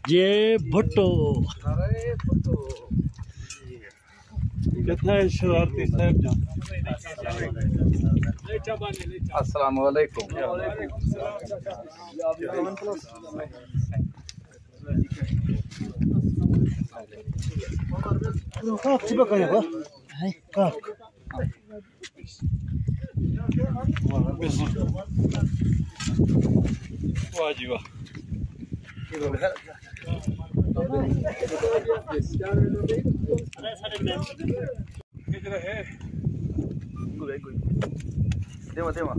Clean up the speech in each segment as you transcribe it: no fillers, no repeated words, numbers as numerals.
ये भुट्टो कितना है शरारती साहब जान। अस्सलाम वालेकुम। वाह जी वाह। देवा देवा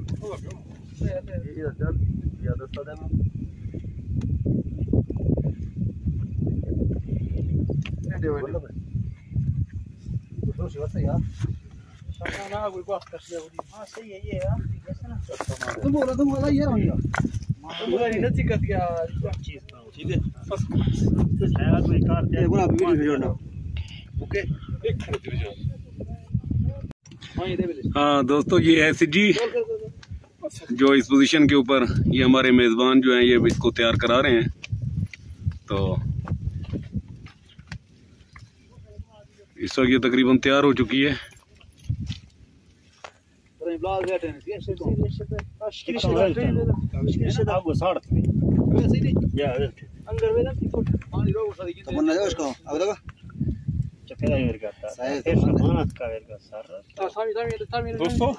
हाँ दोस्तों, ये है सिजी जो इस पोजीशन के ऊपर ये हमारे मेज़बान जो हैं ये इसको तैयार करा रहे हैं। तो इस वक्त ये तकरीबन तैयार हो चुकी है। दोस्तों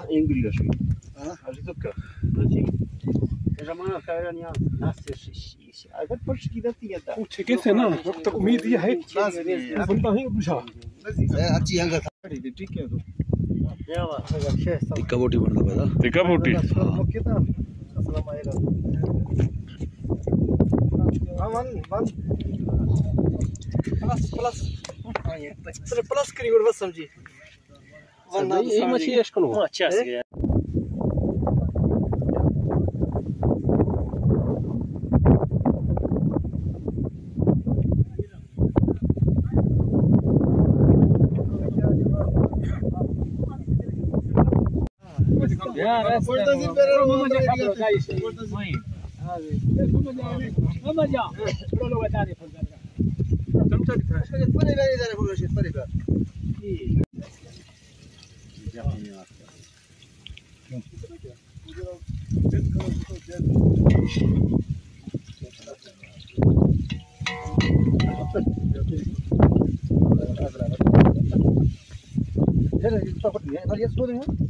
कैसे ना जब तक उम्मीद ये है बंदा है बुझा अच्छी अंगत ठीक है। तो टिक्का बोटी बनता पहला टिक्का बोटी प्लस करी बस समझी ये मछली इसको अच्छा से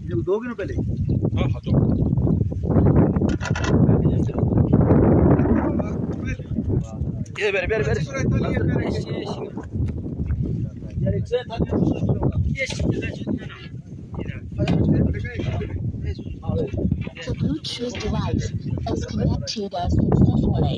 जब 2 दिन पहले ये बेरे बेरे बेरे The Bluetooth device is connected successfully.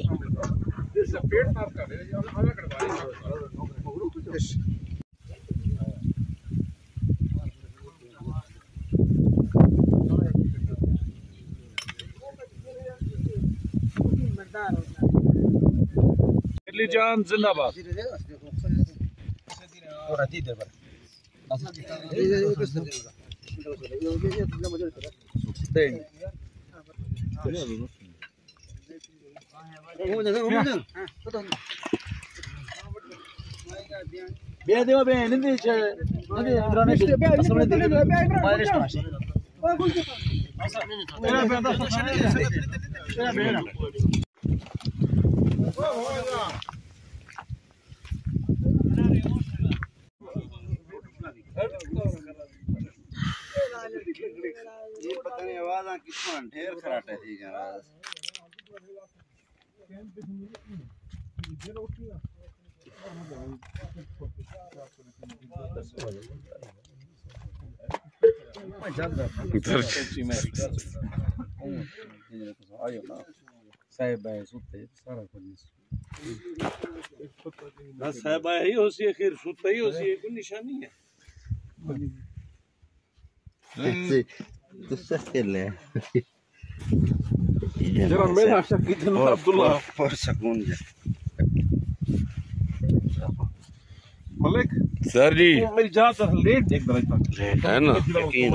जान जिंदाबाद। ये पता नहीं आवाज कितना ढेर खराट है जी आवाज साहिब है सुते सारा कुछ ना साहिब है ही होसी है खैर सुता ही होसी है कोई निशानी है तो सकेले जरा मेरा शक इतना अब्दुल्ला और सकून मलिक सर जी मेरी जात लेट देख जरा तक लेट है ना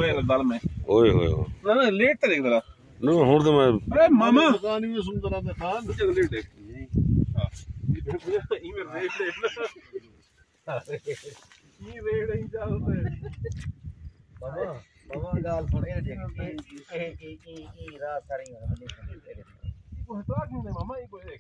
मैं दाल में ओए होए ना लेट तो देख जरा नो हुन तो मैं अरे मामा दुकान में सुंदरा ने खान चल लेट देख हां ये में रेट ये रेट ही जाओ बाबा बाबा गाल फड़े की रात सारी को हटा क्यों नहीं मामा ये को देख